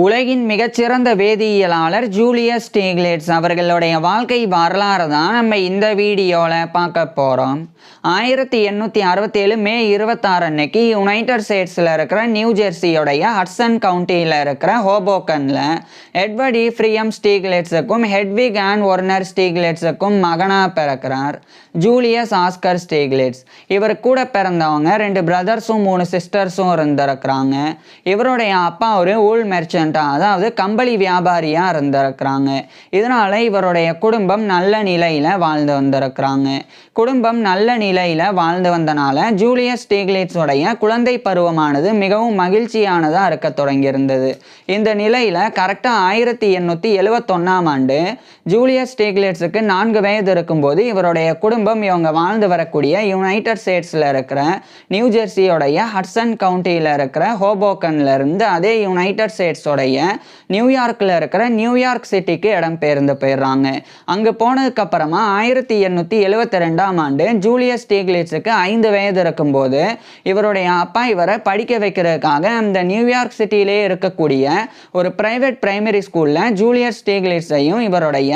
உலகின் மிகச்சிறந்த வேதியியலாளர் ஜூலியஸ் ஸ்டீக்லிட்ஸ் அவர்களுடைய வாழ்க்கை வரலாறு தான் நம்ம இந்த வீடியோவில் பார்க்க போகிறோம். 1867 மே 26 அன்னைக்கு யுனைடெட் ஸ்டேட்ஸில் இருக்கிற நியூ ஜெர்சியோடைய ஹட்சன் கவுண்டியில் இருக்கிற ஹோபோக்கனில் எட்வர்ட் ஈஃப்ரியம் ஸ்டீக்லிட்ஸுக்கும் ஹெட்விக் அண்ட் ஒர்னர் ஸ்டீக்லிட்ஸுக்கும் மகனாக பிறக்கிறார் ஜூலியஸ் ஆஸ்கர் ஸ்டீக்லிட்ஸ். இவர் கூட பிறந்தவங்க 2 பிரதர்ஸும் 3 சிஸ்டர்ஸும் இருந்திருக்கிறாங்க. இவருடைய அப்பா ஒரு ஊல் மெர்ச்சன்ட், அதாவது கம்பளி வியாபாரியா இருந்திருக்கிறாங்க. இதனால இவருடைய குடும்பம் நல்ல நிலையில வாழ்ந்து வந்திருக்கிறாங்க. குடும்பம் நல்ல நிலையில வாழ்ந்து வந்தனால ஜூலியஸ் ஸ்டீக்லிட்ஸ் உடைய குழந்தை பருவமானது மிகவும் மகிழ்ச்சியானதா இருக்க தொடங்கியிருந்தது. இந்த நிலையில கரெக்டா 1871 ஆண்டு ஜூலியஸ் ஸ்டீக்லிட்ஸுக்கு 4 வயது இருக்கும்போது இவருடைய குடும்பம் இவங்க வாழ்ந்து வரக்கூடிய யுனைடெட் ஸ்டேட்ஸ்ல இருக்கிற நியூ ஜெர்சியோடைய ஹட்சன் கவுண்டியில இருக்கிற ஹோபோக்கன்ல இருந்து அதே யுனைடெட் ஸ்டேட்ஸோடைய நியூயார்க்ல இருக்கிற நியூயார்க் சிட்டிக்கு இடம் பெயர்ந்து போயிடுறாங்க. அங்கு போனதுக்கு அப்புறமா 1872 ஆண்டு ஜூலியஸ் ஸ்டீக்லிட்ஸுக்கு 5 வயது இருக்கும்போது இவருடைய அப்பா இவரை படிக்க வைக்கிறதுக்காக அந்த நியூயார்க் சிட்டியிலே இருக்கக்கூடிய ஒரு பிரைவேட் பிரைமரி ஸ்கூல்ல ஜூலியஸ் ஸ்டீக்லிட்ஸையும் இவருடைய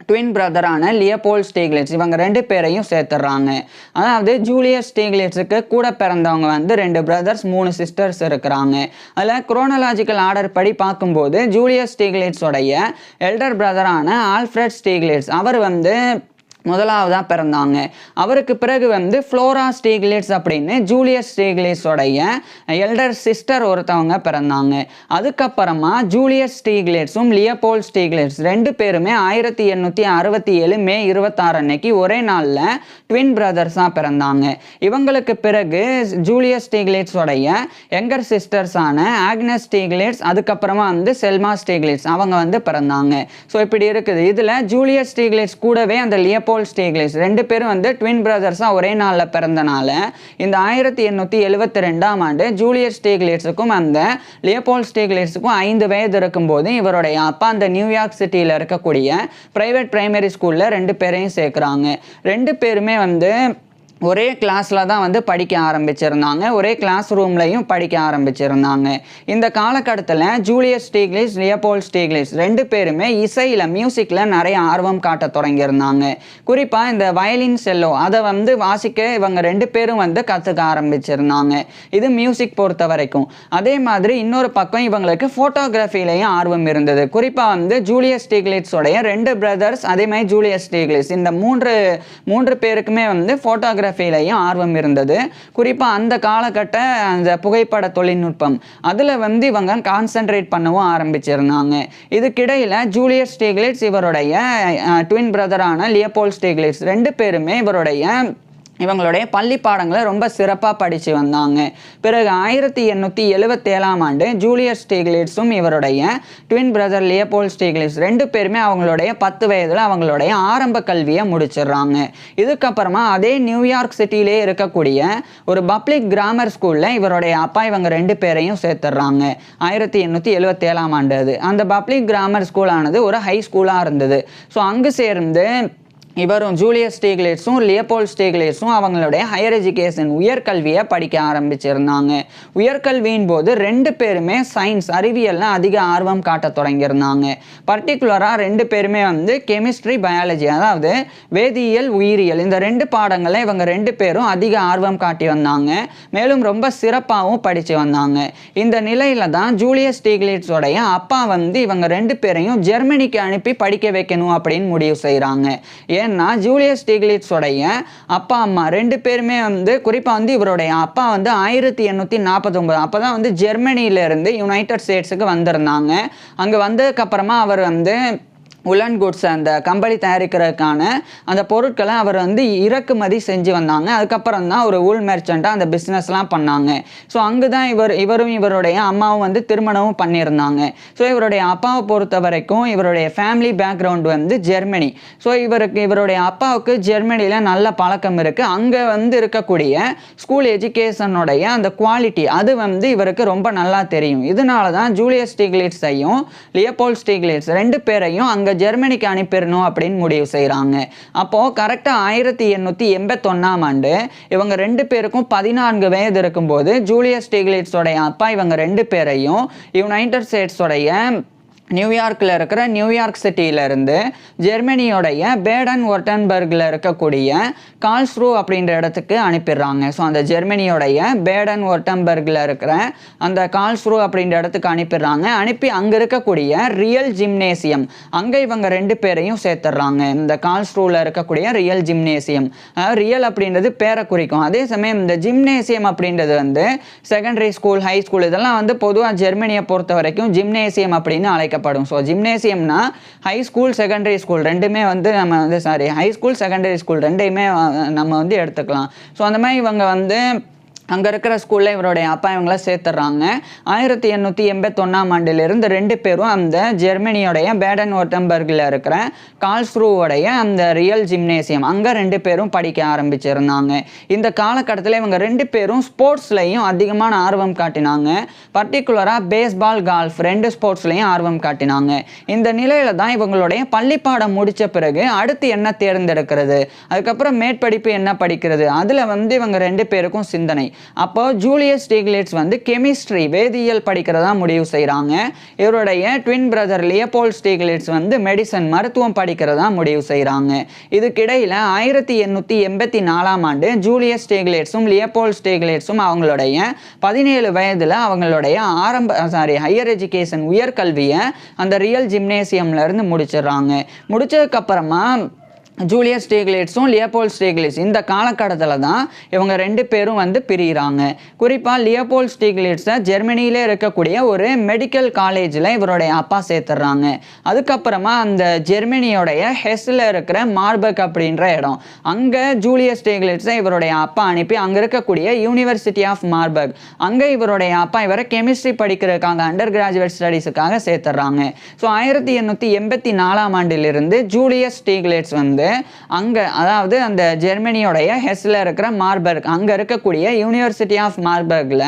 ட்வின் பிரதரான லியோபோல்ட் ஸ்டீக்லிட்ஸ் இவங்க 2 பேரையும் சேர்த்துடுறாங்க. அதாவது ஜூலியஸ் ஸ்டீக்லிட்ஸுக்கு கூட பிறந்தவங்க 2 பிரதர்ஸ் 3 சிஸ்டர்ஸ் இருக்கிறாங்க. அதில் குரோனலாஜிக்கல் ஆர்டர் படி பார்க்கும்போது ஜூலியஸ் ஸ்டீக்லிட்ஸோடைய எல்டர் பிரதரான ஆல்ஃப்ரெட் ஸ்டீக்லிட்ஸ் அவர் முதலாவதாக பிறந்தாங்க. அவருக்கு பிறகு ஃப்ளோரா ஸ்டீக்லிட்ஸ் அப்படின்னு ஜூலியஸ் ஸ்டீக்லிட்ஸோடைய எல்டர் சிஸ்டர் ஒருத்தவங்க பிறந்தாங்க. அதுக்கப்புறமா ஜூலியஸ் ஸ்டீக்லிட்ஸும் லியோபோல்ட் ஸ்டீக்லிட்ஸ் 2 பேருமே 1867 மே 26 அன்னைக்கு ஒரே நாளில் ட்வின் பிரதர்ஸாக பிறந்தாங்க. இவங்களுக்கு பிறகு ஜூலியஸ் ஸ்டீக்லிட்ஸோடைய யங்கர் சிஸ்டர்ஸான ஆக்னஸ் ஸ்டீக்லிட்ஸ், அதுக்கப்புறமா செல்மா ஸ்டீக்லிட்ஸ் அவங்க பிறந்தாங்க. ஸோ இப்படி இருக்குது. இதில் ஜூலியஸ் ஸ்டீக்லிட்ஸ் கூடவே அந்த லியோபோல்ட் ஸ்டீக்லிட்ஸ் 2 பேரும் ட்வின் பிரதர்ஸா ஒரே நாளில் பிறந்தனால இந்த 1872 ஆண்டு ஜூலியஸ் ஸ்டீக்லிட்ஸுக்கும் அந்த லியோபோல்ட் ஸ்டீக்லிட்ஸுக்கும் 5 வயது இருக்கும்போது இவருடைய அப்பா அந்த நியூயார்க் சிட்டியில் இருக்கக்கூடிய பிரைவேட் பிரைமரி ஸ்கூல்ல 2 பேரையும் சேர்க்குறாங்க. 2 பேருமே ஒரே கிளாஸில் தான் படிக்க ஆரம்பிச்சிருந்தாங்க. ஒரே கிளாஸ் ரூம்லையும் படிக்க ஆரம்பிச்சிருந்தாங்க. இந்த காலகட்டத்தில் ஜூலியஸ் ஸ்டீக்லிட்ஸ், லியோபோல்ட் ஸ்டீக்லிட்ஸ் 2 பேருமே இசையில், மியூசிக்கில் நிறைய ஆர்வம் காட்ட தொடங்கியிருந்தாங்க. குறிப்பாக இந்த வயலின் செல்லோ அதை வாசிக்க இவங்க 2 பேரும் கற்றுக்க ஆரம்பிச்சிருந்தாங்க. இது மியூசிக் பொறுத்த வரைக்கும். அதே மாதிரி இன்னொரு பக்கம் இவங்களுக்கு ஃபோட்டோகிராஃபிலையும் ஆர்வம் இருந்தது. குறிப்பாக ஜூலியஸ் ஸ்டீக்லிட்ஸோடைய 2 பிரதர்ஸ், அதே மாதிரி ஜூலியஸ் ஸ்டீக்லிட்ஸ் இந்த மூன்று பேருக்குமே ஃபோட்டோகிராஃபி ஆர்வம் இருந்தது. குறிப்பா அந்த காலகட்ட அந்த புகைப்பட தொழில்நுட்பம் அதுல இவங்க கான்சென்ட்ரேட் பண்ணவும் ஆரம்பிச்சிருந்தாங்க. இதுக்கிடையில ஜூலியஸ் ஸ்டீக்லிட்ஸ் இவருடைய ட்வின் பிரதரான லியோபோல்ட் ஸ்டீக்லிட்ஸ் 2 பேருமே இவங்களுடைய பள்ளி பாடங்களை ரொம்ப சிறப்பாக படித்து வந்தாங்க. பிறகு 1877 ஆண்டு ஜூலியஸ் ஸ்டீக்லிட்ஸும் இவருடைய ட்வின் பிரதர் லியோபோல்ட் ஸ்டீக்லிட்ஸ் 2 பேருமே அவங்களுடைய 10 வயதில் அவங்களுடைய ஆரம்ப கல்வியை முடிச்சிடுறாங்க. இதுக்கப்புறமா அதே நியூயார்க் சிட்டியிலே இருக்கக்கூடிய ஒரு பப்ளிக் கிராமர் ஸ்கூலில் இவருடைய அப்பா இவங்க 2 பேரையும் சேர்த்துடுறாங்க. 1877 ஆண்டு அது அந்த பப்ளிக் கிராமர் ஸ்கூலானது ஒரு ஹை ஸ்கூலாக இருந்தது. ஸோ அங்கு சேர்ந்து இவரும் ஜூலியஸ் ஸ்டீக்லிட்ஸும் லியோபோல்ட் ஸ்டீக்லிட்ஸும் அவங்களுடைய ஹையர் எஜுகேஷன் உயர்கல்வியை படிக்க ஆரம்பிச்சிருந்தாங்க. உயர்கல்வியின் போது 2 பேருமே சயின்ஸ், அறிவியலில் அதிக ஆர்வம் காட்ட தொடங்கியிருந்தாங்க. பர்டிகுலராக 2 பேருமே கெமிஸ்ட்ரி, பயாலஜி, அதாவது வேதியியல், உயிரியல் இந்த 2 பாடங்களை இவங்க 2 பேரும் அதிக ஆர்வம் காட்டி வந்தாங்க. மேலும் ரொம்ப சிறப்பாகவும் படித்து வந்தாங்க. இந்த நிலையில தான் ஜூலியஸ் ஸ்டீக்லிட்ஸோடைய அப்பா இவங்க 2 பேரையும் ஜெர்மனிக்கு அனுப்பி படிக்க வைக்கணும் அப்படின்னு முடிவு செய்கிறாங்க. ஏன்னா ஜூலியஸ் ஸ்டீக்லிட்ஸோடைய அப்பா அம்மா 2 பேருமே குறிப்பாக இவருடைய அப்பா 1849 அப்போ தான் ஜெர்மனியில இருந்து யுனைடெட் ஸ்டேட்ஸுக்கு வந்திருந்தாங்க. அங்கே வந்ததுக்கு அப்புறமா அவர் உலன் குட்ஸ் அந்த கம்பளி தயாரிக்கிறதுக்கான அந்த பொருட்களை அவர் இறக்குமதி செஞ்சு வந்தாங்க. அதுக்கப்புறம் தான் ஒரு ஊல் மெர்ச்சண்ட்டாக அந்த பிஸ்னஸ்லாம் பண்ணாங்க. ஸோ அங்கு தான் இவரும் இவருடைய அம்மாவும் திருமணமும் பண்ணியிருந்தாங்க. ஸோ இவருடைய அப்பாவை பொறுத்த வரைக்கும் இவருடைய ஃபேமிலி பேக்ரவுண்டு ஜெர்மனி. ஸோ இவருடைய அப்பாவுக்கு ஜெர்மனியில் நல்ல பழக்கம் இருக்குது. அங்கே இருக்கக்கூடிய ஸ்கூல் எஜுகேஷனுடைய அந்த குவாலிட்டி அது இவருக்கு ரொம்ப நல்லா தெரியும். இதனால தான் ஜூலியஸ் ஸ்டீக்லிட்ஸையும் லியோபோல்ட் ஸ்டீக்லிட்ஸ் 2 பேரையும் அங்கே ஜெர்மனிக்கு அனுப்பிடணும் அப்படின்னு முடிவு செய்கிறாங்க. அப்போது கரெக்டாக 1881ஆம் ஆண்டு இவங்க 2 பேருக்கும் 14 வயது இருக்கும்போது ஜூலியஸ் ஸ்டீக்லிட்ஸோடைய அப்பா இவங்க 2 பேரையும் யுனைடெட் ஸ்டேட்ஸோடைய நியூயார்க்கில் இருக்கிற நியூயார்க் சிட்டியிலேருந்து ஜெர்மனியோடைய பேடன் ஒர்டன்பர்கில் இருக்கக்கூடிய கால்ஸ்ரூ அப்படின்ற இடத்துக்கு அனுப்பிடுறாங்க. ஸோ அந்த ஜெர்மனியோடைய பேடன் ஒர்டன்பர்கில் இருக்கிற அந்த கால்ஸ்ரூ அப்படின்ற இடத்துக்கு அனுப்பிடுறாங்க. அனுப்பி அங்கே இருக்கக்கூடிய ரியல் ஜிம்னேசியம் அங்கே இவங்க 2 பேரையும் சேர்த்துடுறாங்க. இந்த கால்ஸ்ரூவில் இருக்கக்கூடிய ரியல் ஜிம்னேசியம், ரியல் அப்படின்றது பேரை குறிக்கும். அதே சமயம் இந்த ஜிம்னேசியம் அப்படின்றது வந்து செகண்டரி ஸ்கூல், ஹை ஸ்கூல் இதெல்லாம் வந்து பொதுவாக ஜெர்மனியை பொறுத்த வரைக்கும் ஜிம்னேசியம் அப்படின்னு அழைக்கப்படும். ஸோ ஜிம்னேசியம்னா ஹை ஸ்கூல் செகண்டரி ஸ்கூல் ரெண்டுமே வந்து நம்ம வந்து ஹை ஸ்கூல் செகண்டரி ஸ்கூல் ரெண்டையுமே நம்ம வந்து எடுத்துக்கலாம். ஸோ அந்த மாதிரி இவங்க வந்து அங்கே இருக்கிற ஸ்கூலில் இவருடைய அப்பா இவங்கள சேர்த்துட்றாங்க. 1881ஆம் ஆண்டிலிருந்து 2 பேரும் அந்த ஜெர்மனியோடைய பேடன் ஒர்டன்பர்கில் இருக்கிற கால்ஸ்ரூவோடைய அந்த ரியல் ஜிம்னேசியம் அங்கே 2 பேரும் படிக்க ஆரம்பிச்சிருந்தாங்க. இந்த காலகட்டத்தில் இவங்க 2 பேரும் ஸ்போர்ட்ஸ்லையும் அதிகமான ஆர்வம் காட்டினாங்க. பர்டிகுலராக பேஸ்பால், கால்ஃப் 2 ஸ்போர்ட்ஸ்லையும் ஆர்வம் காட்டினாங்க. இந்த நிலையில தான் இவங்களுடைய பள்ளிப்பாடம் முடித்த பிறகு அடுத்து என்ன தேர்ந்தெடுக்கிறது, அதுக்கப்புறம் மேற்படிப்பு என்ன படிக்கிறது, அதில் வந்து இவங்க 2 பேருக்கும் சிந்தனை. அப்போ ஜூலியஸ் ஸ்டீக்லிட்ஸ் வந்து கெமிஸ்ட்ரி வேதியியல் படிக்கிறதா முடிவு செய்கிறாங்க. இவருடைய ட்வின் பிரதர் லியோபோல்ட் ஸ்டீக்லிட்ஸ் வந்து மெடிசன் மருத்துவம் படிக்கிறதா முடிவு செய்கிறாங்க. இதுக்கிடையில் 1884ஆம் ஆண்டு ஜூலியஸ் ஸ்டீக்லிட்ஸும் லியோபோல்ட் ஸ்டீக்லிட்ஸும் அவங்களுடைய 17 வயதில் அவங்களுடைய ஹையர் எஜுகேஷன் உயர்கல்வியை அந்த ரியல் ஜிம்னேசியம்ல இருந்து முடிச்சிடுறாங்க. முடிச்சதுக்கப்புறமா ஜூலியஸ் ஸ்டீக்லிட்ஸும் லியோபோல்ட் ஸ்டீக்லிட்ஸ் இந்த காலகட்டத்தில் தான் இவங்க 2 பேரும் வந்து பிரிகிறாங்க. குறிப்பாக லியோபோல்ட் ஸ்டீக்லிட்ஸை ஜெர்மனியிலே இருக்கக்கூடிய ஒரு மெடிக்கல் காலேஜில் இவருடைய அப்பா சேர்த்துடுறாங்க. அதுக்கப்புறமா அந்த ஜெர்மனியோடைய ஹெஸ்ஸில் இருக்கிற மார்பர்க் அப்படின்ற இடம் அங்கே ஜூலியஸ் ஸ்டீக்லிட்ஸை இவருடைய அப்பா அனுப்பி அங்கே இருக்கக்கூடிய யூனிவர்சிட்டி ஆஃப் மார்பர்க் அங்கே இவருடைய அப்பா இவரை கெமிஸ்ட்ரி படிக்கிறதுக்காக அண்டர் கிராஜுவேட் ஸ்டடீஸுக்காக சேர்த்துடுறாங்க. ஸோ 1884ஆம் ஆண்டிலிருந்து ஜூலியஸ் ஸ்டீக்லிட்ஸ் வந்து அங்க அதாவது அந்த ஜெர்மனியோடைய ஹெஸ்ல இருக்கிற மார்பர்க் அங்க இருக்கக்கூடிய யூனிவர்சிட்டி ஆஃப் மார்பர்க்ல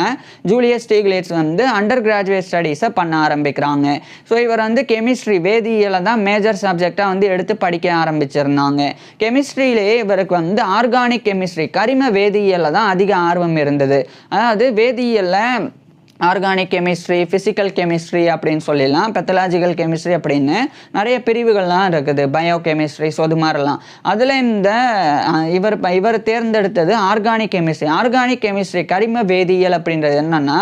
ஜூலியஸ் ஸ்டீக்லிட்ஸ் வந்து அண்டர் கிராஜுவேட் ஸ்டடீஸை பண்ண ஆரம்பிக்கிறாங்க. ஸோ இவர் வந்து கெமிஸ்ட்ரி வேதியியலை தான் மேஜர் சப்ஜெக்டாக வந்து எடுத்து படிக்க ஆரம்பிச்சிருந்தாங்க. கெமிஸ்ட்ரியிலேயே இவருக்கு வந்து ஆர்கானிக் கெமிஸ்ட்ரி கரிம வேதியியலில் தான் அதிக ஆர்வம் இருந்தது. அதாவது வேதியியலில் ஆர்கானிக் கெமிஸ்ட்ரி, ஃபிசிக்கல் கெமிஸ்ட்ரி அப்படின்னு சொல்லலாம், பெத்தலாஜிக்கல் கெமிஸ்ட்ரி அப்படின்னு நிறைய பிரிவுகள்லாம் இருக்குது, பயோ கெமிஸ்ட்ரி, ஸோ அது மாதிரிலாம். அதில் இந்த இவர் தேர்ந்தெடுத்தது ஆர்கானிக் கெமிஸ்ட்ரி. ஆர்கானிக் கெமிஸ்ட்ரி கரிம வேதியியல் அப்படின்றது என்னென்னா,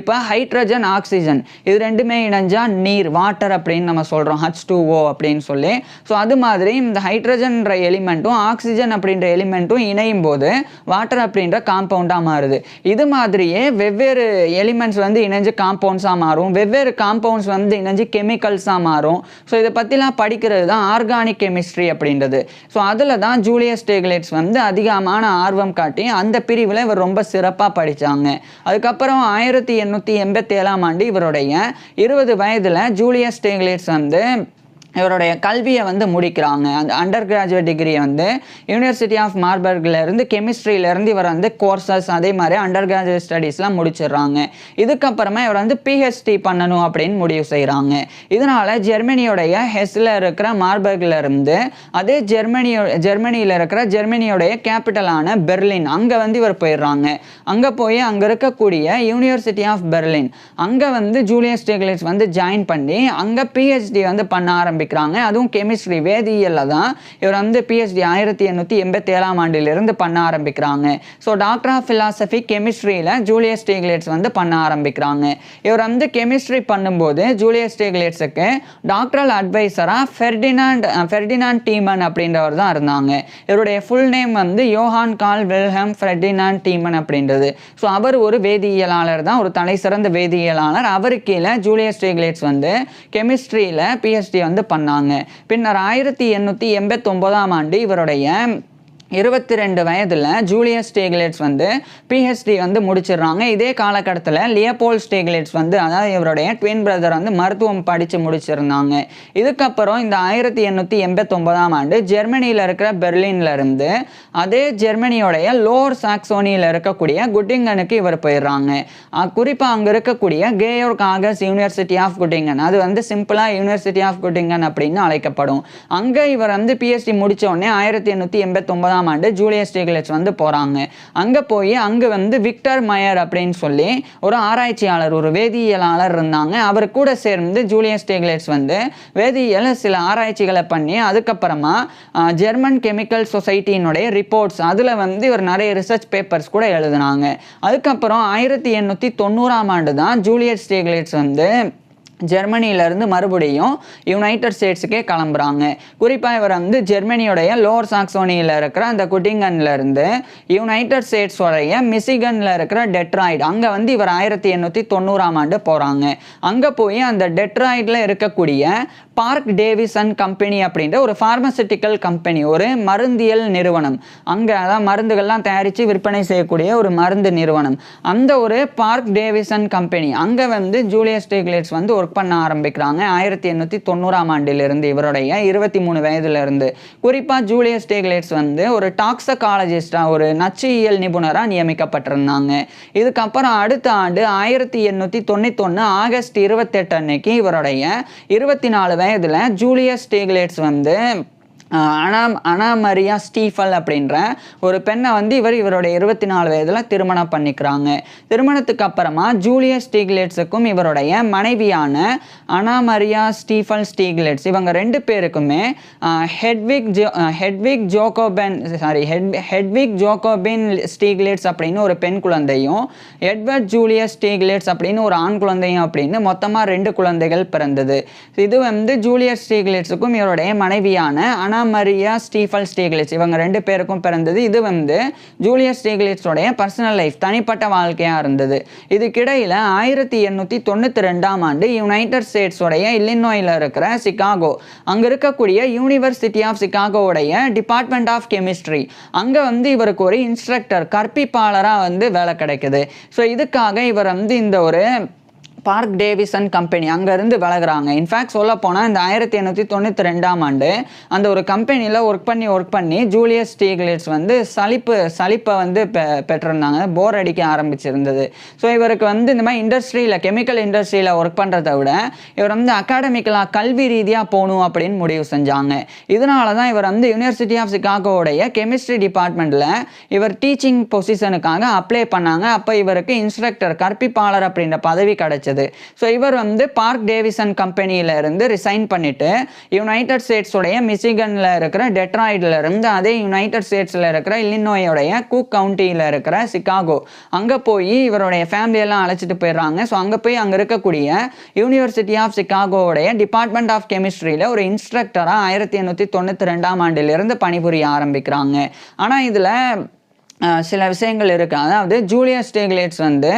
இப்போ ஹைட்ரஜன், ஆக்சிஜன் இது ரெண்டுமே இணைஞ்சால் நீர், வாட்டர் அப்படின்னு நம்ம சொல்கிறோம், H2O அப்படின்னு சொல்லி. ஸோ அது மாதிரி இந்த ஹைட்ரஜன்ற எலிமெண்ட்டும் ஆக்சிஜன் அப்படின்ற எலிமெண்ட்டும் இணையும் போது வாட்டர் அப்படின்ற காம்பவுண்டாக மாறுது. இது மாதிரியே வெவ்வேறு எலிமெண்ட்ஸ் வந்து இணைஞ்சு காம்பவுண்ட்ஸாக மாறும், வெவ்வேறு காம்பவுண்ட்ஸ் வந்து இணைஞ்சு கெமிக்கல்ஸாக மாறும். ஸோ இதை பற்றிலாம் படிக்கிறது தான் ஆர்கானிக் கெமிஸ்ட்ரி அப்படின்றது. ஸோ அதில் தான் ஜூலியஸ் ஸ்டீக்லிட்ஸ் வந்து அதிகமான ஆர்வம் காட்டி அந்த பிரிவில் இவர் ரொம்ப சிறப்பாக படித்தாங்க. அதுக்கப்புறம் 1887ஆம் ஆண்டு இவருடைய 20 வயதில் ஜூலியஸ் ஸ்டீக்லிட்ஸ் வந்து இவருடைய கல்வியை வந்து முடிக்கிறாங்க. அந்த அண்டர் கிராஜுவேட் டிகிரியை வந்து யூனிவர்சிட்டி ஆஃப் மார்பர்க்லேருந்து கெமிஸ்ட்ரியிலேருந்து இவர் வந்து கோர்சஸ் அதே மாதிரி அண்டர் கிராஜுவேட் ஸ்டடீஸ்லாம் முடிச்சிடுறாங்க. இதுக்கப்புறமா இவர் வந்து பிஹெச்டி பண்ணணும் அப்படின்னு முடிவு செய்கிறாங்க. இதனால் ஜெர்மனியோடைய ஹெஸ்ஸில் இருக்கிற மார்பர்க்லேருந்து அதே ஜெர்மனியில் இருக்கிற ஜெர்மனியோடைய கேபிட்டலான பெர்லின் அங்கே வந்து இவர் போயிடுறாங்க. அங்கே போய் அங்கே இருக்கக்கூடிய யூனிவர்சிட்டி ஆஃப் பெர்லின் அங்கே வந்து ஜூலியஸ் ஸ்டீக்லிட்ஸ் வந்து ஜாயின் பண்ணி அங்கே பிஹெச்டி வந்து பண்ண ஆரம்பிக்கிறாங்க. அதுவும் கெமிஸ்ட்ரி வேதியியல்ல தான் இவர் வந்து பிஹெச்டி 1887ஆம் ஆண்டிலிருந்து பண்ண ஆரம்பிக்கிறாங்க. ஸோ டாக்டர் ஆஃப் ஃபிலாசபி கெமிஸ்ட்ரியில் ஜூலியஸ் ஸ்டீக்லிட்ஸ் வந்து பண்ண ஆரம்பிக்கிறாங்க. இவர் வந்து கெமிஸ்ட்ரி பண்ணும்போது ஜூலியஸ் ஸ்டீக்லிட்ஸுக்கு டாக்டரல் அட்வைசராக ஃபெர்டினாண்ட் டீமன் அப்படின்றவர் தான் இருந்தாங்க. இவருடைய ஃபுல் நேம் வந்து Johann Karl Wilhelm Ferdinand Tiemann அப்படின்றது. ஸோ அவர் ஒரு வேதியியலாளர் தான், ஒரு தலை சிறந்த வேதியியலாளர். அவருக்கு கீழே ஜூலியஸ் ஸ்டீக்லிட்ஸ் வந்து கெமிஸ்ட்ரியில் பிஹெச்டி வந்து பண்ணாங்க. பின்னர் 1889ஆம் ஆண்டு இவருடைய 22 வயதில் ஜூலியஸ் ஸ்டீக்லிட்ஸ் வந்து பிஹெச்டி வந்து முடிச்சிடுறாங்க. இதே காலகட்டத்தில் லியோபோல்ட் ஸ்டீக்லிட்ஸ் வந்து அதாவது இவருடைய ட்வின் பிரதர் வந்து மருத்துவம் படித்து முடிச்சிருந்தாங்க. இதுக்கப்புறம் இந்த 1889ஆம் ஆண்டு ஜெர்மனியில் இருக்கிற பெர்லின்ல இருந்து அதே ஜெர்மனியோடைய லோவர் சாக்சோனியில் இருக்கக்கூடிய குட்டிங்கனுக்கு இவர் போயிடுறாங்க. குறிப்பாக அங்கே இருக்கக்கூடிய கேயோர்க் ஆகஸ் யூனிவர்சிட்டி ஆஃப் குட்டிங்கன், அது வந்து சிம்பிளாக யூனிவர்சிட்டி ஆஃப் குட்டிங்கன் அப்படின்னு அழைக்கப்படும். அங்கே இவர் வந்து பிஹெச்டி முடித்த உடனே 1889ஆம் ஆண்டு ஜூலியஸ் ஸ்டீக்லிட்ஸ் வந்து போகிறாங்க. அங்கே போய் அங்கே வந்து விக்டர் மயர் அப்படின்னு சொல்லி ஒரு ஆராய்ச்சியாளர், ஒரு வேதியியலாளர் இருந்தாங்க. அவர் கூட சேர்ந்து ஜூலியஸ் ஸ்டீக்லிட்ஸ் வந்து வேதியியல் சில ஆராய்ச்சிகளை பண்ணி அதுக்கப்புறமா ஜெர்மன் கெமிக்கல் சொசைட்டியினுடைய ரிப்போர்ட்ஸ் அதில் வந்து இவர் நிறைய ரிசர்ச் பேப்பர்ஸ் கூட எழுதினாங்க. அதுக்கப்புறம் 1890ஆம் ஆண்டு தான் ஜூலியஸ் ஸ்டீக்லிட்ஸ் வந்து ஜெர்மனியிலேருந்து மறுபடியும் யுனைடெட் ஸ்டேட்ஸுக்கே கிளம்புறாங்க. குறிப்பாக இவர் வந்து ஜெர்மனியோடைய லோவர் சாக்சோனியில் இருக்கிற அந்த குட்டிங்கன்லேருந்து யுனைடெட் ஸ்டேட்ஸோடைய மிசிகனில் இருக்கிற டெட்ராய்டு, அங்கே வந்து இவர் 1890ஆம் ஆண்டு போகிறாங்க. அங்கே போய் அந்த டெட்ராய்டில் இருக்கக்கூடிய பார்க் டேவிசன் கம்பெனி அப்படின்ற ஒரு ஃபார்மசிட்டிக்கல் கம்பெனி, ஒரு மருந்தியல் நிறுவனம், அங்கே அதான் மருந்துகள்லாம் தயாரித்து விற்பனை செய்யக்கூடிய ஒரு மருந்து நிறுவனம், அந்த ஒரு பார்க் டேவிசன் கம்பெனி அங்கே வந்து ஜூலியஸ் ஸ்டீக்லிட்ஸ் வந்து ஒர்க் பண்ண ஆரம்பிக்கிறாங்க 1890ஆம் ஆண்டிலிருந்து இவருடைய 23 வயதிலிருந்து. குறிப்பாக ஜூலியஸ் ஸ்டீக்லிட்ஸ் வந்து ஒரு டாக்ஸகாலஜிஸ்டாக, ஒரு நச்சுயியல் நிபுணராக நியமிக்கப்பட்டிருந்தாங்க. இதுக்கப்புறம் அடுத்த ஆண்டு 1891 ஆகஸ்ட் 28 அன்னைக்கு இவருடைய 24 வயதில் ஜூலியஸ் ஸ்டீக்லிட்ஸ் வந்து அனா மரியா ஸ்டீஃபல் அப்படின்ற ஒரு பெண்ணை வந்து இவருடைய 24 வயதில் திருமணம் பண்ணிக்கிறாங்க. திருமணத்துக்கு அப்புறமா ஜூலியஸ் ஸ்டீக்லிட்ஸுக்கும் இவருடைய மனைவியான அனா மரியா ஸ்டீஃபல் ஸ்டீக்லிட்ஸ் இவங்க 2 பேருக்குமே ஹெட்விக் ஜோகோபின் ஸ்டீக்லிட்ஸ் அப்படின்னு ஒரு பெண் குழந்தையும் எட்வர்ட் ஜூலியஸ் ஸ்டீக்லிட்ஸ் அப்படின்னு ஒரு ஆண் குழந்தையும் அப்படின்னு மொத்தமாக 2 குழந்தைகள் பிறந்தது. இது வந்து ஜூலியஸ் ஸ்டீக்லிட்ஸுக்கும் இவருடைய மனைவியான அனா மரியா ஸ்டீஃபல் ஸ்டீக்லிட்ஸ் இவங்க 2 பேருக்கும் பிறந்தது. இது வந்து ஜூலியஸ் ஸ்டீக்லிட்ஸோடைய பர்சனல் லைஃப், தனிப்பட்ட வாழ்க்கையாக இருந்தது. இதுக்கிடையில் 1892ஆம் ஆண்டு யுனைடெட் ஸ்டேட்ஸோடைய இல்லினாய்ஸில் இருக்கிற சிகாகோ, அங்கே இருக்கக்கூடிய யூனிவர்சிட்டி ஆஃப் சிகாகோவுடைய டிபார்ட்மெண்ட் ஆஃப் கெமிஸ்ட்ரி, அங்கே வந்து இவருக்கு ஒரு இன்ஸ்ட்ரக்டர், கற்பிப்பாளராக வந்து வேலை கிடைக்குது. ஸோ இதுக்காக இவர் வந்து இந்த ஒரு பார்க் டேவிசன் கம்பெனி அங்கேருந்து விலகுறாங்க. இன்ஃபேக்ட் சொல்ல போனால் இந்த 1892ஆம் ஆண்டு அந்த ஒரு கம்பெனியில் ஒர்க் பண்ணி ஜூலியஸ் ஸ்டீக்லிட்ஸ் வந்து சலிப்பை வந்து பெற்றிருந்தாங்க, போர் அடிக்க ஆரம்பிச்சிருந்தது. ஸோ இவருக்கு வந்து இந்த மாதிரி இண்டஸ்ட்ரியில், கெமிக்கல் இண்டஸ்ட்ரியில் ஒர்க் பண்ணுறதை விட இவர் வந்து அகாடமிக்கலாக கல்வி ரீதியாக போகணும் அப்படின்னு முடிவு செஞ்சாங்க. இதனால தான் இவர் வந்து யூனிவர்சிட்டி ஆஃப் சிகாகோவுடைய கெமிஸ்ட்ரி டிபார்ட்மெண்ட்டில் இவர் டீச்சிங் பொசிஷனுக்காக அப்ளை பண்ணாங்க. அப்போ இவருக்கு இன்ஸ்ட்ரக்டர், கற்பிப்பாளர் அப்படின்ற பதவி கிடைச்சது. ஸோ இவர் வந்து பார்க் டேவிசன் கம்பெனியில இருந்து ரிசைன் பண்ணிட்டு யுனைடெட் ஸ்டேட்ஸோடைய மிசிகன்ல இருக்கிற டெட்ராய்டில் இருந்து அதே யுனைடெட் ஸ்டேட்ஸில் இருக்கிற இல்லினாயோடைய கூக் கவுண்டியில் இருக்கிற சிகாகோ அங்கே போய் இவருடைய ஃபேமிலியெல்லாம் அழைச்சிட்டு போயிடுறாங்க. ஸோ அங்கே போய் அங்கே இருக்கக்கூடிய யூனிவர்சிட்டி ஆஃப் சிகாகோவுடைய டிபார்ட்மெண்ட் ஆஃப் கெமிஸ்ட்ரியில் ஒரு இன்ஸ்ட்ரக்டராக 1892ஆம் ஆண்டிலிருந்து பணிபுரிய ஆரம்பிக்கிறாங்க. ஆனால் இதில் சில விஷயங்கள் இருக்குது. அதாவது ஜூலியஸ் ஸ்டீக்லிட்ஸ் வந்து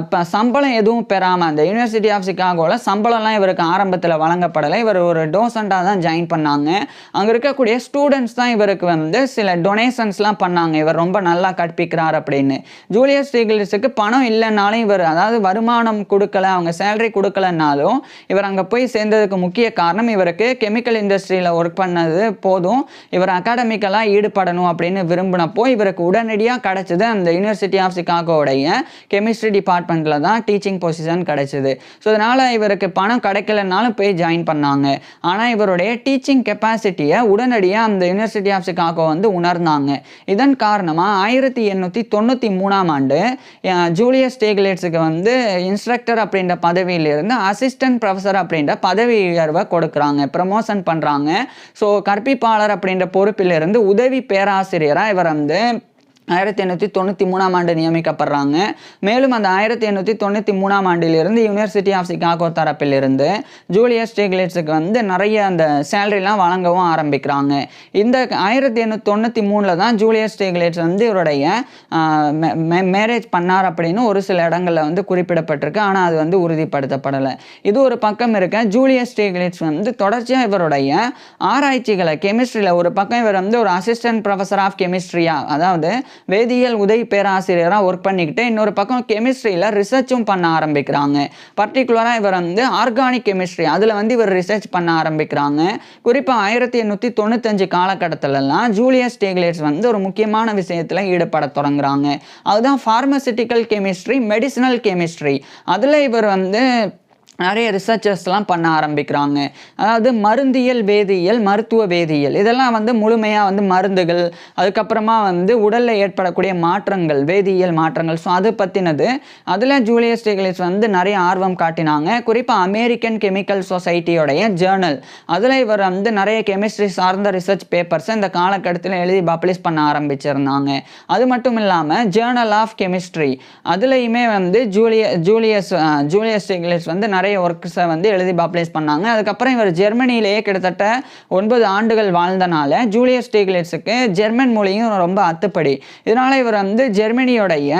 இப்போ சம்பளம் எதுவும் பெறாமல், அந்த யூனிவர்சிட்டி ஆஃப் சிகாகோவில் சம்பளம்லாம் இவருக்கு ஆரம்பத்தில் வழங்கப்படலை. இவர் ஒரு டோசண்டாக தான் ஜாயின் பண்ணாங்க. அங்கே இருக்கக்கூடிய ஸ்டூடெண்ட்ஸ் தான் இவருக்கு வந்து சில டொனேஷன்ஸ்லாம் பண்ணாங்க, இவர் ரொம்ப நல்லா கற்பிக்கிறார் அப்படின்னு. ஜூலியஸ் ஸ்டீக்லிட்ஸுக்கு பணம் இல்லைனாலும் இவர், அதாவது வருமானம் கொடுக்கல, அவங்க சேலரி கொடுக்கலனாலும் இவர் அங்கே போய் சேர்ந்ததுக்கு முக்கிய காரணம் இவருக்கு கெமிக்கல் இண்டஸ்ட்ரியில் ஒர்க் பண்ணது போதும், இவர் அகாடமிக்கலாக ஈடுபடணும் அப்படின்னு விரும்பினப்போ இவருக்கு உடனடியாக கிடைச்சது அந்த யூனிவர்சிட்டி ஆஃப் சிகாகோவுடைய கெமிஸ்ட்ரி டிபார்ட்மெண்ட்டில் தான் டீச்சிங் பொசிஷன் கிடைச்சிது. ஸோ அதனால் இவருக்கு பணம் கிடைக்கலனாலும் போய் ஜாயின் பண்ணாங்க. ஆனால் இவருடைய டீச்சிங் கெப்பாசிட்டியை உடனடியாக அந்த யூனிவர்சிட்டி ஆஃப் சிகாகோ வந்து உணர்ந்தாங்க. இதன் காரணமாக 1893ஆம் ஆண்டு ஜூலியஸ் ஸ்டீக்லிட்ஸுக்கு வந்து இன்ஸ்ட்ரக்டர் அப்படின்ற பதவியிலிருந்து அசிஸ்டன்ட் ப்ரொஃபஸர் அப்படின்ற பதவி உயர்வை கொடுக்குறாங்க, ப்ரமோஷன் பண்ணுறாங்க. ஸோ கற்பிப்பாளர் அப்படின்ற பொறுப்பிலிருந்து உதவி பேராசிரியராக இவர் வந்து 1893ஆம் ஆண்டு நியமிக்கப்படுறாங்க. மேலும் அந்த 1893ஆம் ஆண்டிலிருந்து யுனிவர்சிட்டி ஆஃப் சிகாகோ தரப்பிலிருந்து ஜூலியஸ் ஸ்டிக்லிட்ஸுக்கு வந்து நிறைய அந்த சேலரிலாம் வழங்கவும் ஆரம்பிக்கிறாங்க. இந்த 1893 தான் ஜூலியஸ் ஸ்டிக்லிட்ஸ் வந்து இவருடைய மேரேஜ் பண்ணார் அப்படின்னு ஒரு சில இடங்களில் வந்து குறிப்பிடப்பட்டிருக்கு. ஆனால் அது வந்து உறுதிப்படுத்தப்படலை. இது ஒரு பக்கம் இருக்க, ஜூலியஸ் ஸ்டிக்லிட்ஸ் வந்து தொடர்ச்சியாக இவருடைய ஆராய்ச்சிகளை கெமிஸ்ட்ரியில் ஒரு பக்கம் இவர் வந்து ஒரு அசிஸ்டன்ட் ப்ரொஃபஸர் ஆஃப் கெமிஸ்ட்ரியா, அதாவது வேதியியல் உதவி பேராசிரியராக ஒர்க் பண்ணிக்கிட்டு இன்னொரு பக்கம் கெமிஸ்ட்ரியில் ரிசர்ச்சும் பண்ண ஆரம்பிக்கிறாங்க. பர்டிகுலராக இவர் வந்து ஆர்கானிக் கெமிஸ்ட்ரி அதில் வந்து இவர் ரிசர்ச் பண்ண ஆரம்பிக்கிறாங்க. குறிப்பாக 1895 காலகட்டத்திலலாம் ஜூலியஸ் ஸ்டிக்லிட்ஸ் வந்து ஒரு முக்கியமான விஷயத்தில் ஈடுபட தொடங்குறாங்க. அதுதான் ஃபார்மசிட்டிக்கல் கெமிஸ்ட்ரி, மெடிசினல் கெமிஸ்ட்ரி. அதில் இவர் வந்து நிறைய ரிசர்ச்சர்ஸ்லாம் பண்ண ஆரம்பிக்கிறாங்க. அதாவது மருந்தியல் வேதியியல், மருத்துவ வேதியியல் இதெல்லாம் வந்து முழுமையாக வந்து மருந்துகள், அதுக்கப்புறமா வந்து உடலில் ஏற்படக்கூடிய மாற்றங்கள், வேதியியல் மாற்றங்கள், ஸோ அது பற்றினது. அதில் ஜூலியஸ் ஸ்டிக்லிட்ஸ் வந்து நிறைய ஆர்வம் காட்டினாங்க. குறிப்பாக அமெரிக்கன் கெமிக்கல் சொசைட்டியோடைய ஜேர்னல், அதில் இவர் வந்து நிறைய கெமிஸ்ட்ரி சார்ந்த ரிசர்ச் பேப்பர்ஸை இந்த காலகட்டத்தில் எழுதி பப்ளிஷ் பண்ண ஆரம்பிச்சிருந்தாங்க. அது மட்டும் இல்லாமல் ஜேர்னல் ஆஃப் கெமிஸ்ட்ரி அதுலேயுமே வந்து ஜூலியஸ் ஸ்டிக்லிட்ஸ் வந்து நிறைய ஒர்க்ஸை வந்து எழுதி பப்ளிஷ் பண்ணாங்க. அதுக்கப்புறம் இவர் ஜெர்மனியிலேயே கிட்டத்தட்ட 9 ஆண்டுகள் வாழ்ந்தனால ஜூலியஸ் ஸ்டிக்லிட்ஸுக்கு ஜெர்மன் மொழியும் ரொம்ப அத்துப்படி. இதனால் இவர் வந்து ஜெர்மனியோடைய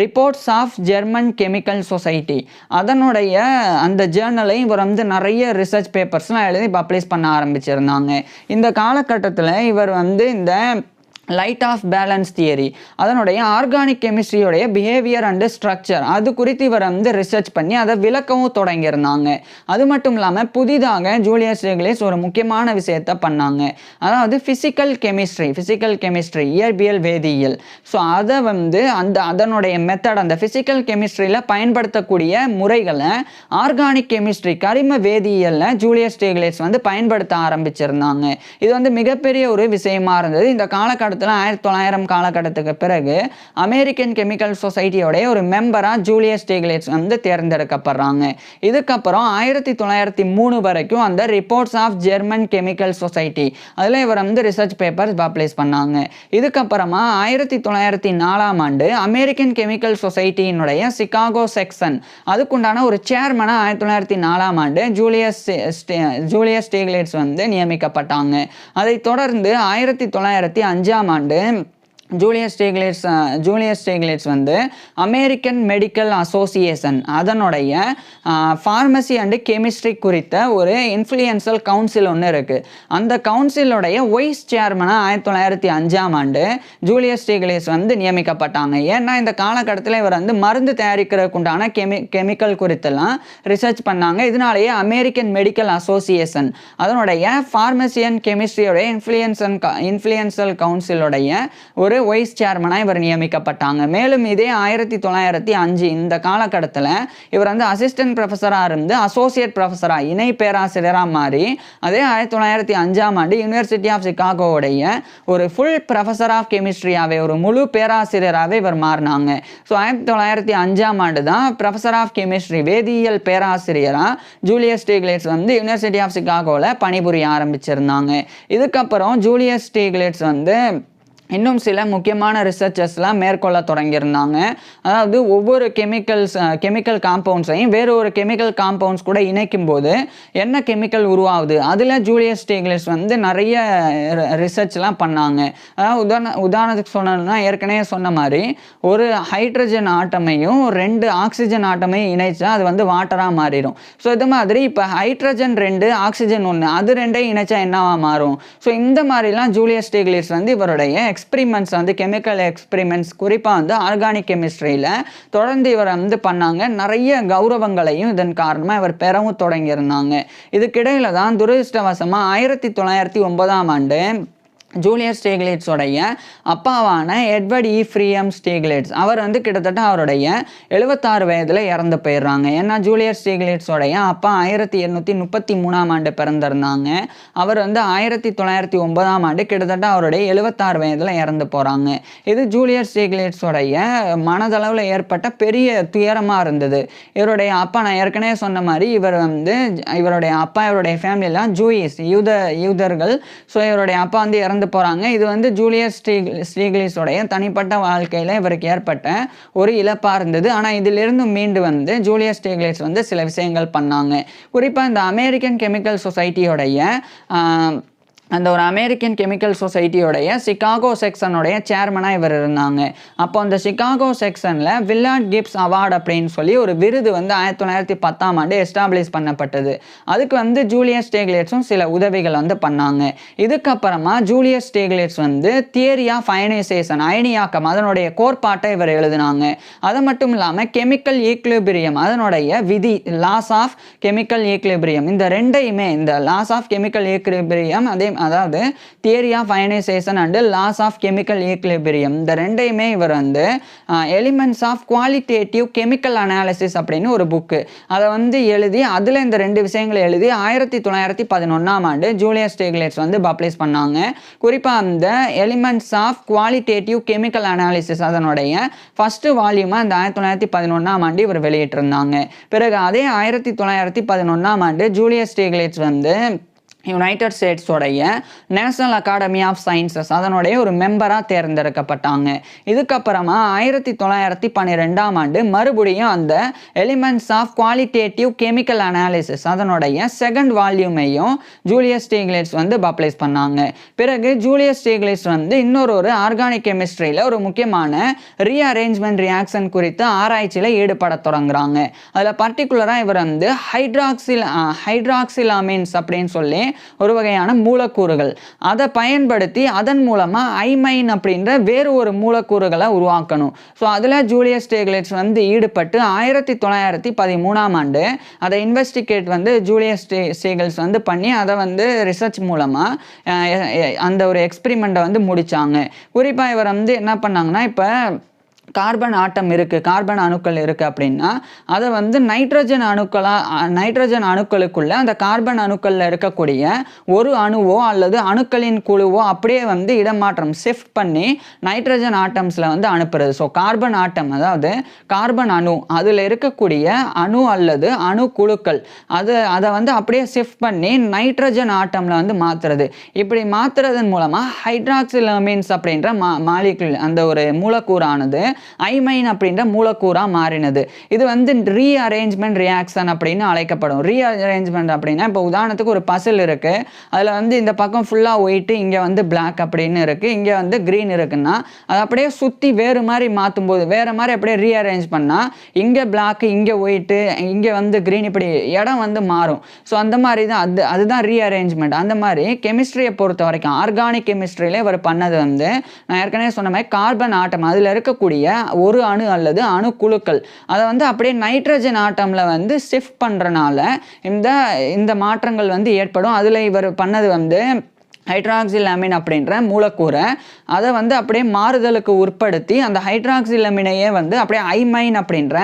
reports of German chemical society அதனுடைய அந்த ஜேர்னலை இவர் வந்து நிறைய ரிசர்ச் பேப்பர்ஸ்லாம் எழுதி பப்ளிஷ் பண்ண ஆரம்பிச்சிருந்தாங்க. இந்த காலகட்டத்தில் இவர் வந்து இந்த லைட் ஆஃப் பேலன்ஸ் தியரி அதனுடைய ஆர்கானிக் கெமிஸ்ட்ரியோடைய பிஹேவியர் அண்டு ஸ்ட்ரக்சர் அது குறித்து இவர் வந்து ரிசர்ச் பண்ணி அதை விளக்கவும் தொடங்கியிருந்தாங்க. அது மட்டும் இல்லாமல் புதிதாக ஜூலியஸ் ஸ்டிக்லிட்ஸ் ஒரு முக்கியமான விஷயத்தை பண்ணாங்க. அதாவது ஃபிசிக்கல் கெமிஸ்ட்ரி இயற்பியல் வேதியியல். ஸோ அதை வந்து அதனுடைய மெத்தட், அந்த ஃபிசிக்கல் கெமிஸ்ட்ரியில் பயன்படுத்தக்கூடிய முறைகளை ஆர்கானிக் கெமிஸ்ட்ரி கரிம வேதியியலில் ஜூலியஸ் ஸ்டிக்லிட்ஸ் வந்து பயன்படுத்த ஆரம்பிச்சிருந்தாங்க. இது வந்து மிகப்பெரிய ஒரு விஷயமா இருந்தது. இந்த காலகட்டத்தில் 1900 காலகட்டத்துக்கு பிறகு அமெரிக்கன் கெமிக்கல் சொசைட்டியோடைய ஒரு மெம்பராக ஜூலியஸ் ஸ்டிக்லிட்ஸ் வந்து தேர்ந்தெடுக்கப்படுறாங்க. இதுக்கப்புறம் 1903 வரைக்கும் அந்த reports of German chemical society அதில் இவர் வந்து ரிசர்ச் பேப்பர்ஸ் பப்ளிஷ் பண்ணாங்க. இதுக்கப்புறமா 1904ஆம் ஆண்டு அமெரிக்கன் கெமிக்கல் சொசைட்டியினுடைய சிகாகோ செக்ஷன் அதுக்குண்டான ஒரு சேர்மனாக 1904ஆம் ஆண்டு ஜூலியஸ் ஸ்டிக்லிட்ஸ் வந்து நியமிக்கப்பட்டாங்க. அதைத் தொடர்ந்து 1905ஆம் ஆண்டு ஜூலியஸ் ஸ்டிக்லிட்ஸ் வந்து அமெரிக்கன் மெடிக்கல் அசோசியேஷன் அதனுடைய ஃபார்மசி அண்டு கெமிஸ்ட்ரி குறித்த ஒரு இன்ஃப்ளூயன்சல் கவுன்சில் ஒன்று இருக்குது. அந்த கவுன்சிலோடைய வைஸ் சேர்மனாக 1905ஆம் ஆண்டு ஜூலியஸ் ஸ்டிக்லிட்ஸ் வந்து நியமிக்கப்பட்டாங்க. ஏன்னா இந்த காலகட்டத்தில் இவர் வந்து மருந்து தயாரிக்கிறதுக்கு உண்டான கெமிக்கல் குறித்தெல்லாம் ரிசர்ச் பண்ணாங்க. இதனாலேயே அமெரிக்கன் மெடிக்கல் அசோசியேஷன் அதனுடைய ஃபார்மசி அண்ட் கெமிஸ்ட்ரியோடைய இன்ஃப்ளூயன்சல் கவுன்சிலோடைய ஒரு வைஸ் சேர்மனாக இவர் நியமிக்கப்பட்டாங்க. மேலும் இதே 1905 இந்த காலகட்டத்தில் இவர் வந்து அசிஸ்டன்ட் ப்ரொஃபஸராக இருந்து அசோசியேட் ப்ரொஃபஸராக இணை பேராசிரியராக மாறி அதே 1905ஆம் ஆண்டு யூனிவர்சிட்டி ஆஃப் சிகாகோவுடைய ஒரு ஃபுல் ப்ரொஃபஸர் ஆஃப் கெமிஸ்ட்ரியாகவே ஒரு முழு பேராசிரியராகவே இவர் மாறினாங்க. ஸோ 1905ஆம் ஆண்டு தான் ப்ரொஃபஸர் ஆஃப் கெமிஸ்ட்ரி வேதியியல் பேராசிரியராக ஜூலியஸ் ஸ்டிக்லிட்ஸ் வந்து யூனிவர்சிட்டி ஆஃப் சிகாகோவில் பணிபுரிய ஆரம்பிச்சிருந்தாங்க. இதுக்கப்புறம் ஜூலியஸ் ஸ்டிக்லிட்ஸ் வந்து இன்னும் சில முக்கியமான ரிசர்ச்சஸ்லாம் மேற்கொள்ள தொடங்கியிருந்தாங்க. அதாவது ஒவ்வொரு கெமிக்கல் காம்பவுண்ட்ஸையும் வேறு ஒரு கெமிக்கல் காம்பவுண்ட்ஸ் கூட இணைக்கும் போது என்ன கெமிக்கல் உருவாகுது அதில் ஜூலியஸ் ஸ்டிக்லிட்ஸ் வந்து நிறைய ரிசர்ச்லாம் பண்ணாங்க. அதாவது உதாரணத்துக்கு சொன்னோம்னா ஏற்கனவே சொன்ன மாதிரி ஒரு ஹைட்ரஜன் ஆட்டமையும் 2 ஆக்சிஜன் ஆட்டமையும் இணைச்சா அது வந்து வாட்டராக மாறிடும். ஸோ இது மாதிரி இப்போ ஹைட்ரஜன் 2 ஆக்சிஜன் 1 அது ரெண்டையும் இணைச்சா என்னவா மாறும். ஸோ இந்த மாதிரிலாம் ஜூலியஸ் ஸ்டிக்லிட்ஸ் வந்து இவருடைய எக்ஸ்பெரிமெண்ட்ஸ் வந்து கெமிக்கல் எக்ஸ்பெரிமெண்ட்ஸ் குறிப்பாக வந்து ஆர்கானிக் கெமிஸ்ட்ரியில் தொடர்ந்து இவர் வந்து பண்ணாங்க. நிறைய கௌரவங்களையும் இதன் காரணமாக இவர் பெறவும் தொடங்கியிருந்தாங்க. இதுக்கிடையில் தான் துரதிர்ஷ்டவசமாக 1909ஆம் ஆண்டு ஜூலியஸ் ஸ்டிக்லிட்ஸோடைய அப்பாவான எட்வர்ட் ஈஃப்ரீயம் ஸ்டிக்லிட்ஸ் அவர் வந்து கிட்டத்தட்ட அவருடைய 76 வயதில் இறந்து போயிடுறாங்க. ஏன்னா ஜூலியஸ் ஸ்டிக்லிட்ஸோடைய அப்பா 1833ஆம் ஆண்டு பிறந்திருந்தாங்க. அவர் வந்து 1909ஆம் ஆண்டு கிட்டத்தட்ட அவருடைய 76 வயதில் இறந்து போகிறாங்க. இது ஜூலியஸ் ஸ்டிக்லிட்ஸோடைய மனதளவில் ஏற்பட்ட பெரிய துயரமாக இருந்தது. இவருடைய அப்பா, நான் ஏற்கனவே சொன்ன மாதிரி இவர் வந்து இவருடைய ஃபேமிலியெலாம் ஜூயிஸ் யூதர்கள். ஸோ இவருடைய அப்பா வந்து இறந்த இறந்து போகிறாங்க. இது வந்து ஜூலியஸ் ஸ்டீக்லிட்ஸோடைய தனிப்பட்ட வாழ்க்கையில் இவருக்கு ஏற்பட்ட ஒரு இழப்பாக இருந்தது. ஆனால் இதிலிருந்து மீண்டு வந்து ஜூலியஸ் ஸ்டீக்லிட்ஸ் வந்து சில விஷயங்கள் பண்ணாங்க. குறிப்பாக இந்த அமெரிக்கன் கெமிக்கல் சொசைட்டியோடைய அந்த ஒரு அமெரிக்கன் கெமிக்கல் சொசைட்டியோடைய சிகாகோ செக்ஷனுடைய சேர்மனாக இவர் இருந்தாங்க. அப்போ அந்த சிகாகோ செக்ஷனில் வில்லார்ட் கிப்ஸ் அவார்டு அப்படின்னு சொல்லி ஒரு விருது வந்து 1910 எஸ்டாப்ளிஷ் பண்ணப்பட்டது. அதுக்கு வந்து ஜூலியஸ் ஸ்டீக்லிட்ஸும் சில உதவிகள் வந்து பண்ணாங்க. இதுக்கப்புறமா ஜூலியஸ் ஸ்டீக்லிட்ஸ் வந்து தியரி ஆஃப் அயனைசேஷன், அயனியாக்கம், அதனுடைய கோட்பாட்டை இவர் எழுதினாங்க. அது மட்டும் இல்லாமல் கெமிக்கல் ஈக்லிபிரியம், அதனுடைய விதி, லாஸ் ஆஃப் கெமிக்கல் ஈக்லிபிரியம், இந்த ரெண்டையுமே, இந்த லாஸ் ஆஃப் கெமிக்கல் ஈக்லிபிரியம், அதாவது theory of ionisation and laws of chemical equilibrium, இந்த ரெண்டையுமே இவர் வந்து elements of qualitative chemical analysis அப்படின்னு ஒரு புக்கு அதை வந்து எழுதி, அதில் இந்த 2 விஷயங்களை எழுதி 1911 ஜூலியஸ் ஸ்டீக்லிட்ஸ் வந்து பப்ளிஷ் பண்ணாங்க. குறிப்பாக அந்த elements of qualitative chemical analysis அதனுடைய ஃபர்ஸ்ட் வால்யூமாக இந்த 1911 இவர் வெளியிட்டிருந்தாங்க. பிறகு அதே 1911 ஜூலியஸ் ஸ்டீக்லிட்ஸ் வந்து யுனைடெட் ஸ்டேட்ஸோடைய நேஷனல் அகாடமி ஆஃப் சயின்சஸ் அதனுடைய ஒரு மெம்பராக தேர்ந்தெடுக்கப்பட்டாங்க. இதுக்கப்புறமா 1912 மறுபடியும் அந்த elements of qualitative chemical analysis அதனுடைய செகண்ட் வால்யூமையும் ஜூலியஸ் ஸ்டீக்லிட்ஸ் வந்து பப்ளிஷ் பண்ணாங்க. பிறகு ஜூலியஸ் ஸ்டீக்லிட்ஸ் வந்து இன்னொரு ஆர்கானிக் கெமிஸ்ட்ரியில் ஒரு முக்கியமான ரீஅரேஞ்ச்மெண்ட் ரியாக்ஷன் குறித்து ஆராய்ச்சியில் ஈடுபட தொடங்குறாங்க. அதில் பர்டிகுலராக இவர் வந்து ஹைட்ராக்சிலாமின்ஸ் அப்படின்னு சொல்லி ஒரு வகையான மூலக்கூறுகள் அதை பயன்படுத்தி அதன் மூலமா ஐமைன் அப்படின்ற வேறு ஒரு மூலக்கூறுகளை உருவாக்கணும். ஸோ அதில் ஜூலியஸ் ஸ்டீக்லிட்ஸ் வந்து ஈடுபட்டு 1913 அதை இன்வெஸ்டிகேட் வந்து ஜூலியஸ் ஸ்டீக்லிட்ஸ் வந்து பண்ணி அதை வந்து ரிசர்ச் மூலமாக அந்த ஒரு எக்ஸ்பெரிமெண்ட்டை வந்து முடித்தாங்க. குறிப்பாக இவர் வந்து என்ன பண்ணாங்கன்னா, இப்போ கார்பன் ஆட்டம் இருக்குது, கார்பன் அணுக்கள் இருக்குது அப்படின்னா அதை வந்து நைட்ரஜன் அணுக்களுக்குள்ள அந்த கார்பன் அணுக்களில் இருக்கக்கூடிய ஒரு அணுவோ அல்லது அணுக்களின் குழுவோ அப்படியே வந்து இடமாற்றம் ஷிஃப்ட் பண்ணி நைட்ரஜன் ஆட்டம்ஸில் வந்து அனுப்புறது. ஸோ கார்பன் ஆட்டம், அதாவது கார்பன் அணு, அதில் இருக்கக்கூடிய அணு அல்லது அணு குழுக்கள் அதை வந்து அப்படியே ஷிஃப்ட் பண்ணி நைட்ரஜன் ஆட்டமில் வந்து மாற்றுறது. இப்படி மாற்றுறதன் மூலமாக ஹைட்ராக்சிலமைன்ஸ் அப்படின்ற மாலிகுல், அந்த ஒரு மூலக்கூறானது ஐமைன் அப்படின்ற மூலக்கூறா மாறினது. இது வந்து ரீஅரேஞ்ச்மெண்ட் ரியாக்ஷன் அப்படின்னு அழைக்கப்படும். ரீஅரேஞ்ச்மெண்ட் அப்படின்னா, இப்போ உதாரணத்துக்கு ஒரு பசில் இருக்கு, அதில் வந்து இந்த பக்கம் ஃபுல்லாக ஒயிட்டு, இங்கே வந்து பிளாக் அப்படின்னு இருக்கு, இங்கே வந்து க்ரீன் இருக்குன்னா அதை அப்படியே சுற்றி வேறு மாதிரி மாற்றும் போது வேறு மாதிரி அப்படியே ரீஅரேஞ்ச் பண்ணால் இங்கே பிளாக், இங்கே ஒயிட்டு, இங்கே வந்து க்ரீன், இப்படி இடம் வந்து மாறும். ஸோ அந்த மாதிரி தான் அதுதான் ரீஅரேஞ்ச்மெண்ட். அந்த மாதிரி கெமிஸ்ட்ரியை பொறுத்த வரைக்கும் ஆர்கானிக் கெமிஸ்ட்ரியிலே இவர் பண்ணது வந்து நான் ஏற்கனவே சொன்ன மாதிரி கார்பன் ஆட்டம், அதில் இருக்கக்கூடிய ஒரு அணு அல்லது அணு குழுக்கள் அதை வந்து அப்படியே நைட்ரஜன் ஆட்டம்ல வந்து ஷிஃப்ட் பண்றனால இந்த மாற்றங்கள் வந்து ஏற்படும். அதுல இவர் பண்ணது வந்து ஹைட்ராக்சிலமைன் அப்படின்ற மூலக்கூறை அதை வந்து அப்படியே மாறுதலுக்கு உட்படுத்தி அந்த ஹைட்ராக்சிலமைனையே வந்து அப்படியே ஐமைன் அப்படின்ற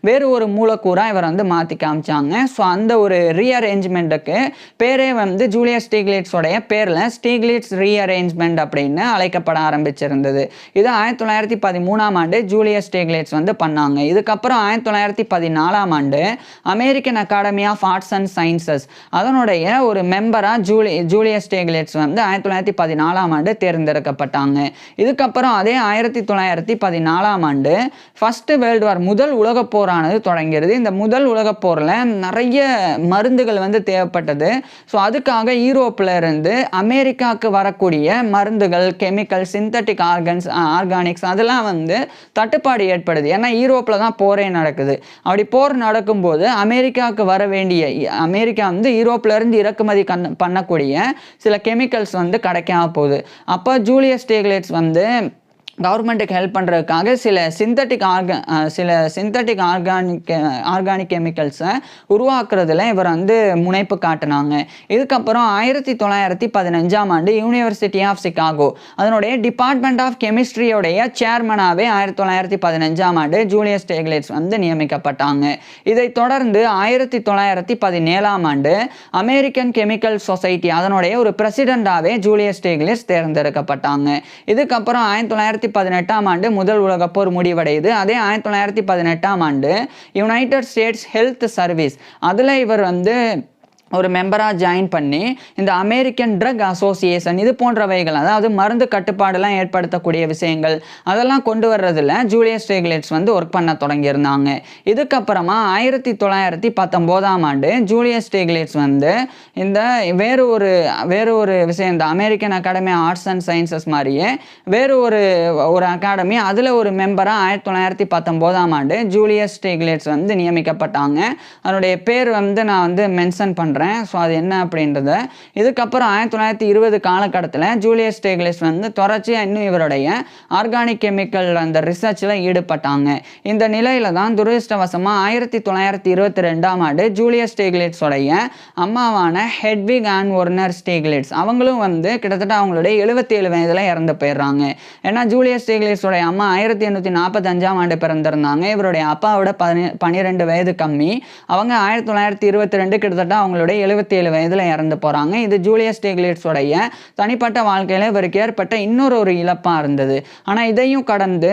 வேறு ஒரு மூலக்கூறாக இவர் வந்து மாற்றி காமிச்சாங்க. ஸோ அந்த ஒரு ரீஅரேஞ்ச்மெண்ட்டுக்கு பேரே வந்து ஜூலியஸ் ஸ்டீக்லிட்ஸோடைய பேரில் ஸ்டீக்லிட்ஸ் ரீஅரேஞ்ச்மெண்ட் அப்படின்னு அழைக்கப்பட ஆரம்பிச்சிருந்தது. இது 1913 ஜூலியஸ் ஸ்டீக்லிட்ஸ் வந்து பண்ணாங்க. இதுக்கப்புறம் 1914 American Academy of Arts and Sciences அதனுடைய ஒரு மெம்பராக ஜூலியஸ் ஸ்டீக்லிட்ஸ் வந்து 1914 தேர்ந்தெடுக்கப்பட்டாங்க. இதுக்கப்புறம் அதே 1914 ஃபர்ஸ்ட் வேர்ல்டு வார், முதல் உலகப் போரானது தொடங்கிறது. இந்த முதல் உலகப் போரில் நிறைய மருந்துகள் வந்து தேவைப்பட்டது. ஸோ அதுக்காக யூரோப்பில் இருந்து அமெரிக்காவுக்கு வரக்கூடிய மருந்துகள், கெமிக்கல், சிந்தட்டிக் ஆர்கானிக்ஸ் அதெல்லாம் வந்து தட்டுப்பாடு ஏற்படுது. ஏன்னா யூரோப்பில் தான் போரே நடக்குது. அப்படி போர் நடக்கும்போது அமெரிக்காவுக்கு வர வேண்டிய, அமெரிக்கா வந்து யூரோப்பில் இருந்து இறக்குமதி பண்ணக்கூடிய சில கெமிக்கல்ஸ் வந்து கிடைக்காம போகுது. அப்போ ஜூலியஸ் ஸ்டீக்லிட்ஸ் வந்து கவர்மெண்ட்டுக்கு ஹெல்ப் பண்ணுறதுக்காக சில சிந்தட்டிக் ஆர்கானிக் கெமிக்கல்ஸை உருவாக்குறதுல இவர் வந்து முனைப்பு காட்டினாங்க. இதுக்கப்புறம் 1915 யூனிவர்சிட்டி ஆஃப் சிகாகோ அதனுடைய டிபார்ட்மெண்ட் ஆஃப் கெமிஸ்ட்ரியோடைய சேர்மனாகவே 1915 ஜூலியஸ் ஸ்டீக்லிட்ஸ் வந்து நியமிக்கப்பட்டாங்க. இதைத் தொடர்ந்து 1917 அமெரிக்கன் கெமிக்கல் சொசைட்டி அதனுடைய ஒரு பிரசிடெண்டாகவே ஜூலியஸ் ஸ்டீக்லிட்ஸ் தேர்ந்தெடுக்கப்பட்டாங்க. இதுக்கப்புறம் 1918 முதல் உலகப் போர் முடிவடையுது. அதே 1918 யுனைடெட் ஸ்டேட்ஸ் ஹெல்த் சர்வீஸ் அதில் இவர் வந்து ஒரு மெம்பராக ஜாயின் பண்ணி இந்த அமெரிக்கன் ட்ரக் அசோசியேஷன் இது போன்றவைகள், அதாவது மருந்து கட்டுப்பாடெல்லாம் ஏற்படுத்தக்கூடிய விஷயங்கள் அதெல்லாம் கொண்டு வர்றதில் ஜூலியஸ் ஸ்டீக்லிட்ஸ் வந்து ஒர்க் பண்ண தொடங்கியிருந்தாங்க. இதுக்கப்புறமா 1919ஆம் ஆண்டு ஜூலியஸ் ஸ்டீக்லிட்ஸ் வந்து இந்த வேறு ஒரு விஷயம், இந்த American academy arts and sciences மாதிரியே வேறு ஒரு அகாடமி, அதில் ஒரு மெம்பராக 1919ஆம் ஆண்டு ஜூலியஸ் ஸ்டீக்லிட்ஸ் வந்து நியமிக்கப்பட்டாங்க. அதனுடைய பேர் வந்து நான் வந்து மென்ஷன் பண்ணுறேன். ஸோ அது என்ன அப்படின்றத. இதுக்கப்புறம் 1920 காலகட்டத்தில் ஜூலியஸ் ஸ்டீக்லிட்ஸ் வந்து தொடர்ச்சியாக இன்னும் இவருடைய ஆர்கானிக் கெமிக்கல் அந்த ரிசர்ச்சில் ஈடுபட்டாங்க. இந்த நிலையில தான் துரதிர்ஷ்டவசமாக 1922ஆம் ஆண்டு ஜூலியஸ் ஸ்டீக்லிட்ஸோடைய அம்மாவான ஹெட்விக் ஆன் ஒர்னர் ஸ்டீக்லிட்ஸ் அவங்களும் வந்து கிட்டத்தட்ட அவங்களுடைய 77 வயதில் இறந்து போயிடுறாங்க. ஏன்னா ஜூலியஸ் ஸ்டீக்லிட்ஸோடைய அம்மா 1845ஆம் ஆண்டு பிறந்திருந்தாங்க. இவருடைய அப்பாவோட 12 வயது கம்மி. அவங்க 1922 கிட்டத்தட்ட அவங்களுடைய 77 வயதில் இறந்து போகிறாங்க. இது ஜூலியஸ் ஸ்டீக்லிட்ஸோடைய தனிப்பட்ட வாழ்க்கையில் இவருக்கு ஏற்பட்ட இன்னொரு இழப்பாக இருந்தது. ஆனால் இதையும் கடந்து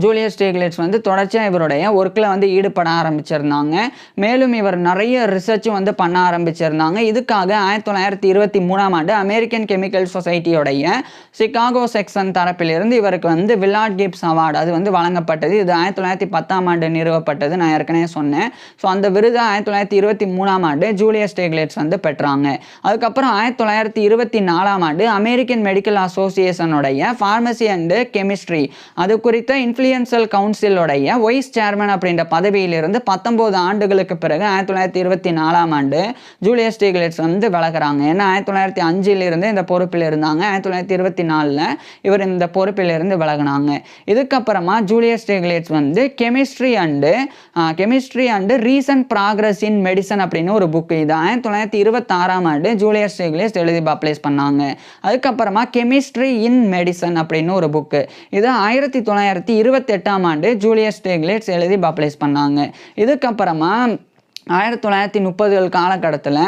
ஜூலியஸ் ஸ்டீக்லிட்ஸ் வந்து தொடர்ச்சியாக இவருடைய ஒர்க்கில் வந்து ஈடுபட ஆரம்பிச்சிருந்தாங்க. மேலும் இவர் நிறைய ரிசர்ச்சும் வந்து பண்ண ஆரம்பிச்சிருந்தாங்க. இதுக்காக 1923ஆம் ஆண்டு அமெரிக்கன் கெமிக்கல் சொசைட்டியோடைய சிகாகோ செக்ஷன் தரப்பிலிருந்து இவருக்கு வந்து வில்லார்ட் கிப்ஸ் அவார்டு அது வந்து வழங்கப்பட்டது. இது 1910ஆம் ஆண்டு நிறுவப்பட்டது, நான் ஏற்கனவே சொன்னேன். ஸோ அந்த விருது 1923ஆம் ஆண்டு ஜூலியஸ் ஸ்டீக்லிட்ஸ் வந்து பெற்றாங்க. அதுக்கப்புறம் 1924ஆம் ஆண்டு அமெரிக்கன் மெடிக்கல் அசோசியேஷனுடைய ஃபார்மசி அண்டு கெமிஸ்ட்ரி அது குறித்த இன்ஃப்ளூயன்ஷியல் கவுன்சிலோடைய வைஸ் சேர்மன் அப்படின்ற பதவியிலிருந்து 19 ஆண்டுகளுக்கு பிறகு 1924ஆம் ஆண்டு ஜூலியஸ் ஸ்டீக்லிட்ஸ் வந்து விலகுறாங்க. ஏன்னா 1905 இந்த பொறுப்பில் இருந்தாங்க. 1924 இவர் இந்த பொறுப்பில் இருந்து விலகினாங்க. இதுக்கப்புறமா ஜூலியஸ் ஸ்டீக்லிட்ஸ் வந்து chemistry and recent progress in medicine அப்படின்னு ஒரு புக், இது 1926ஆம் ஆண்டு ஜூலியஸ் ஸ்டீக்லிட்ஸ் எழுதி பப்ளிஷ் பண்ணாங்க. அதுக்கப்புறமா கெமிஸ்ட்ரி இன் மெடிசன் அப்படின்னு ஒரு புக்கு, இது 1928ஆம் ஆண்டு ஜூலியஸ் ஸ்டீக்லிட்ஸ் எழுதி பப்ளிஷ் பண்ணாங்க. இதுக்கப்புறமா 1930 காலகட்டத்தில்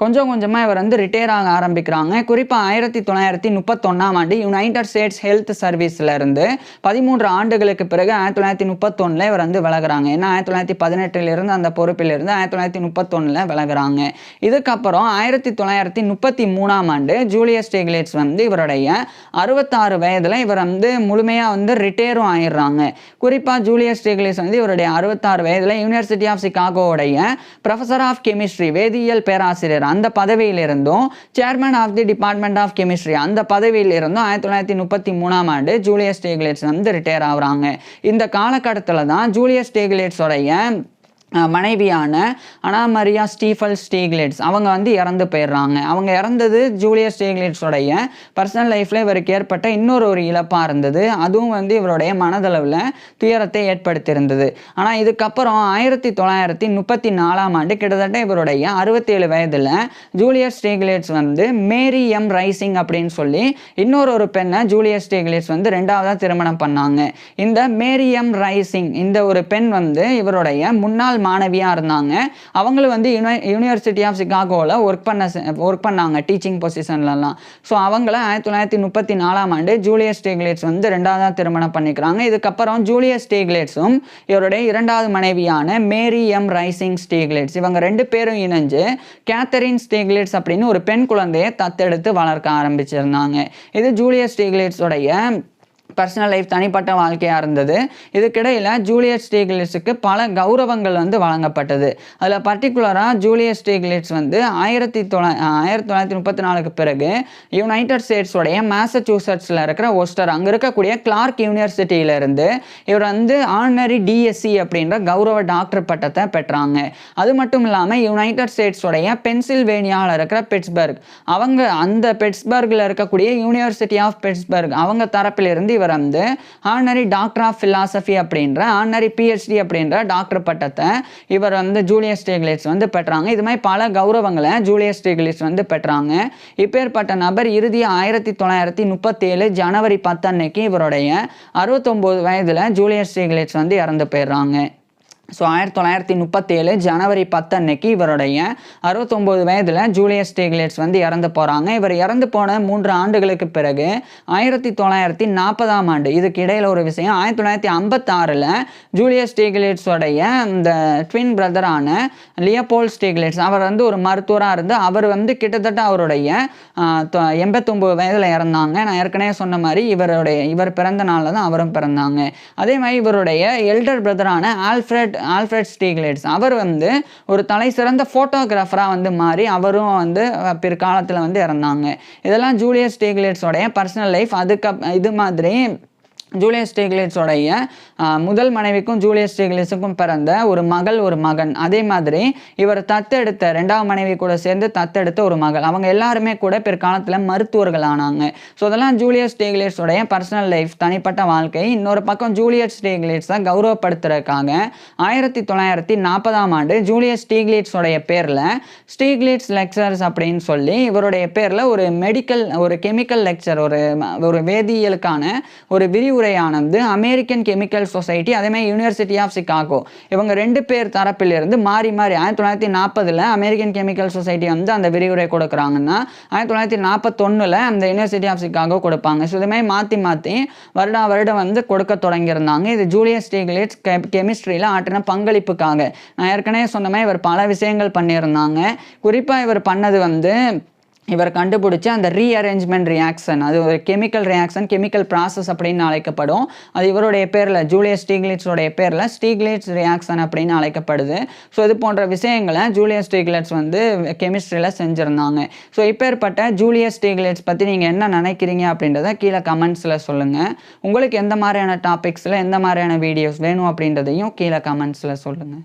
கொஞ்சம் கொஞ்சமாக இவர் வந்து ரிட்டையர் ஆக ஆரம்பிக்கிறாங்க. குறிப்பாக 1931ஆம் ஆண்டு யுனைடெட் ஸ்டேட்ஸ் ஹெல்த் சர்வீஸில் இருந்து 13 ஆண்டுகளுக்கு பிறகு 1931 இவர் வந்து விலகுறாங்க. ஏன்னா 1918 அந்த பொறுப்பிலிருந்து 1931 விலகுறாங்க. இதுக்கப்புறம் 1933ஆம் ஆண்டு ஜூலியஸ் ஸ்டீக்லிட்ஸ் வந்து இவருடைய 66 வயதில் இவர் வந்து முழுமையாக வந்து ரிட்டையரும் ஆயிடுறாங்க. குறிப்பாக ஜூலியஸ் ஸ்டீக்லிட்ஸ் வந்து இவருடைய 66 வயதில் யூனிவர்சிட்டி ஆஃப் சிகாகோவுடைய ப்ரொஃபசர் ஆஃப் கெமிஸ்ட்ரி வேதியியல் பேராசிரியர் அந்த பதவியிலிருந்தும் chairman of the department of chemistry அந்த பதவியிலிருந்தும் 1933ஆம் ஆண்டு ஜூலியஸ் ஸ்டீக்லிட்ஸ் வந்து ரிட்டையர் ஆகுறாங்க. இந்த காலகட்டத்தில் தான் ஜூலியஸ் ஸ்டீக்லிட்ஸோடைய மனைவியான அனா மரியா ஸ்டீஃபல் ஸ்டீக்லிட்ஸ் அவங்க வந்து இறந்து போயிடுறாங்க. அவங்க இறந்தது ஜூலியஸ் ஸ்டீக்லிட்ஸோடைய பர்சனல் லைஃப்பில் இவருக்கு ஏற்பட்ட இன்னொரு இழப்பாக இருந்தது. அதுவும் வந்து இவருடைய மனதளவில் துயரத்தை ஏற்படுத்தியிருந்தது. ஆனால் இதுக்கப்புறம் 1934ஆம் ஆண்டு கிட்டத்தட்ட இவருடைய 67 வயதில் ஜூலியஸ் ஸ்டீக்லிட்ஸ் வந்து மேரி எம் ரைசிங் அப்படின்னு சொல்லி இன்னொரு பெண்ணை ஜூலியஸ் ஸ்டீக்லிட்ஸ் வந்து 2ஆவதாக திருமணம் பண்ணாங்க. இந்த மேரி எம் ரைசிங் இந்த ஒரு பெண் வந்து இவருடைய முன்னாள் மாணவியாக இருந்தாங்க. அவங்களும் வந்து யூனிவர்சிட்டி ஆஃப் சிகாகோவில் ஒர்க் பண்ணாங்க டீச்சிங் பொசிஷன்லலாம். ஸோ அவங்கள 1934ஆம் ஆண்டு ஜூலியஸ் ஸ்டீக்லிட்ஸ் வந்து 2ஆவதாக திருமணம் பண்ணிக்கிறாங்க. இதுக்கப்புறம் ஜூலியஸ் ஸ்டீக்லிட்ஸும் இவருடைய 2வது மனைவியான மேரி எம் ரைசிங் ஸ்டீக்லிட்ஸ் இவங்க 2 பேரும் இணைஞ்சு கேத்தரின் ஸ்டீக்லிட்ஸ் அப்படின்னு ஒரு பெண் குழந்தையை தத்தெடுத்து வளர்க்க ஆரம்பிச்சிருந்தாங்க. இது ஜூலியஸ் ஸ்டீக்லிட்ஸோடைய பர்சனல் லைஃப் தனிப்பட்ட வாழ்க்கையாக இருந்தது. இதுக்கிடையில் ஜூலியஸ் ஸ்டீக்லிட்ஸுக்கு பல கௌரவங்கள் வந்து வழங்கப்பட்டது. அதில் பர்டிகுலராக ஜூலியஸ் ஸ்டீக்லிட்ஸ் வந்து 1934க்கு பிறகு யுனைடெட் ஸ்டேட்ஸோடைய மேசச்சூசட்ஸில் இருக்கிற ஒஸ்டர் அங்கே இருக்கக்கூடிய கிளார்க் யூனிவர்சிட்டியிலிருந்து இவர் வந்து ஆனரி டிஎஸ்சி அப்படின்ற கௌரவ டாக்டர் பட்டத்தை பெற்றாங்க. அது மட்டும் இல்லாமல் யுனைடெட் ஸ்டேட்ஸோடைய பென்சில்வேனியாவில் இருக்கிற பிட்ஸ்பர்க் அந்த பிட்ஸ்பர்கில் இருக்கக்கூடிய யூனிவர்சிட்டி ஆஃப் பிட்ஸ்பர்க் அவங்க தரப்பிலிருந்து இவர் வந்து ஆனரி டாக்டர் ஆஃப் பிலாசபி அப்படின்ற ஆனரி பிஹெச்டி அப்படின்ற டாக்டர் பட்டத்தை இவர் வந்து ஜூலியஸ் ஸ்டீக்லிட்ஸ் வந்து பெற்றாங்க. இது மாதிரி பல கௌரவங்களை ஜூலியஸ் ஸ்டீக்லிட்ஸ் வந்து பெற்றாங்க. இப்பேற்பட்ட நபர் இறுதி 1937 ஜனவரி 10 அன்னைக்கு இவருடைய 69 வயதில் ஜூலியஸ் ஸ்டீக்லிட்ஸ் வந்து இறந்து போயிடுறாங்க. ஸோ 1937 ஜனவரி 10 அன்னைக்கு இவருடைய 69 வயதில் ஜூலியஸ் ஸ்டீக்லிட்ஸ் வந்து இறந்து போகிறாங்க. இவர் இறந்து போன 3 ஆண்டுகளுக்கு பிறகு 1940ஆம் ஆண்டு, இதுக்கு இடையில் ஒரு விஷயம், 1956 ஜூலியஸ் ஸ்டீக்லிட்ஸோடைய இந்த ட்வின் பிரதரான லியோபோல்ட் ஸ்டீக்லிட்ஸ் அவர் வந்து ஒரு மருத்துவராக இருந்து அவர் வந்து கிட்டத்தட்ட அவருடைய 89 வயதில் இறந்தாங்க. நான் ஏற்கனவே சொன்ன மாதிரி இவர் பிறந்த நாளில் தான் அவரும் பிறந்தாங்க. அதே மாதிரி இவருடைய எல்டர் பிரதரான ஆல்ஃப்ரெட் ஸ்டீக்லிட்ஸ் அவர் வந்து ஒரு தலை சிறந்த ஃபோட்டோகிராஃபராக வந்து மாறி அவரும் வந்து பிற்காலத்தில் வந்து இறந்தாங்க. இதெல்லாம் ஜூலியஸ் ஸ்டீக்லிட்ஸோடைய பர்சனல் லைஃப். இது மாதிரி ஜூலியஸ் ஸ்டீக்லிட்ஸோடைய முதல் மனைவிக்கும் ஜூலியஸ் ஸ்டீக்லிட்ஸுக்கும் பிறந்த ஒரு மகள் ஒரு மகன், அதே மாதிரி இவர் தத்தெடுத்த 2ஆம் மனைவி கூட சேர்ந்து தத்தெடுத்த ஒரு மகள், அவங்க எல்லாருமே கூட பிற்காலத்தில் மருத்துவர்கள் ஆனாங்க. ஸோ அதெல்லாம் ஜூலியஸ் ஸ்டீக்லிட்ஸோடைய பர்சனல் லைஃப், தனிப்பட்ட வாழ்க்கை. இன்னொரு பக்கம் ஜூலியஸ் ஸ்டீக்லிட்ஸை கௌரவப்படுத்துறதுக்காக 1940ஆம் ஆண்டு ஜூலியஸ் ஸ்டீக்லிட்ஸோடைய பேரில் ஸ்டீக்லிட்ஸ் லெக்சர்ஸ் அப்படின்னு சொல்லி இவருடைய பேரில் ஒரு கெமிக்கல் லெக்சர், ஒரு வேதியியலுக்கான ஒரு விரிவுரையானது அமெரிக்கன் கெமிக்கல் சொசைட்டி, அதேமாதிரி யூனிவர்சிட்டி ஆஃப் சிகாகோ, இவங்க 2 பேர் தரப்பிலிருந்து மாறி 1940 அமெரிக்கன் கெமிக்கல் சொசைட்டி வந்து அந்த விரிவுரை கொடுக்குறாங்கன்னா 1941 அந்த யூனிவர்சிட்டி ஆஃப் சிகாகோ கொடுப்பாங்க. ஸோ இதுமாதிரி மாற்றி வருடம் வந்து கொடுக்க தொடங்கியிருந்தாங்க. இது ஜூலியஸ் ஸ்டீக்லிட்ஸ் கெமிஸ்ட்ரியில் ஆற்றின பங்களிப்புக்காக. நான் ஏற்கனவே சொன்ன மாதிரி இவர் பல விஷயங்கள் பண்ணியிருந்தாங்க. குறிப்பாக இவர் பண்ணது வந்து இவர் கண்டுபிடிச்ச அந்த ரீஅரேஞ்ச்மெண்ட் ரியாக்ஷன், அது ஒரு கெமிக்கல் ரியாக்ஷன், கெமிக்கல் ப்ராசஸ் அப்படின்னு அழைக்கப்படும். அது இவருடைய பேரில், ஜூலியஸ் ஸ்டீக்லிட்ஸோடைய பேரில் ஸ்டீக்லிட்ஸ் ரியாக்ஷன் அப்படின்னு அழைக்கப்படுது. ஸோ இது போன்ற விஷயங்களை ஜூலியஸ் ஸ்டீக்லிட்ஸ் வந்து கெமிஸ்ட்ரியில் செஞ்சுருந்தாங்க. ஸோ இப்பேற்பட்ட ஜூலியஸ் ஸ்டீக்லிட்ஸ் பற்றி நீங்கள் என்ன நினைக்கிறீங்க அப்படின்றத கீழே கமெண்ட்ஸில் சொல்லுங்கள். உங்களுக்கு எந்த மாதிரியான டாபிக்ஸில் எந்த மாதிரியான வீடியோஸ் வேணும் அப்படின்றதையும் கீழே கமெண்ட்ஸில் சொல்லுங்கள்.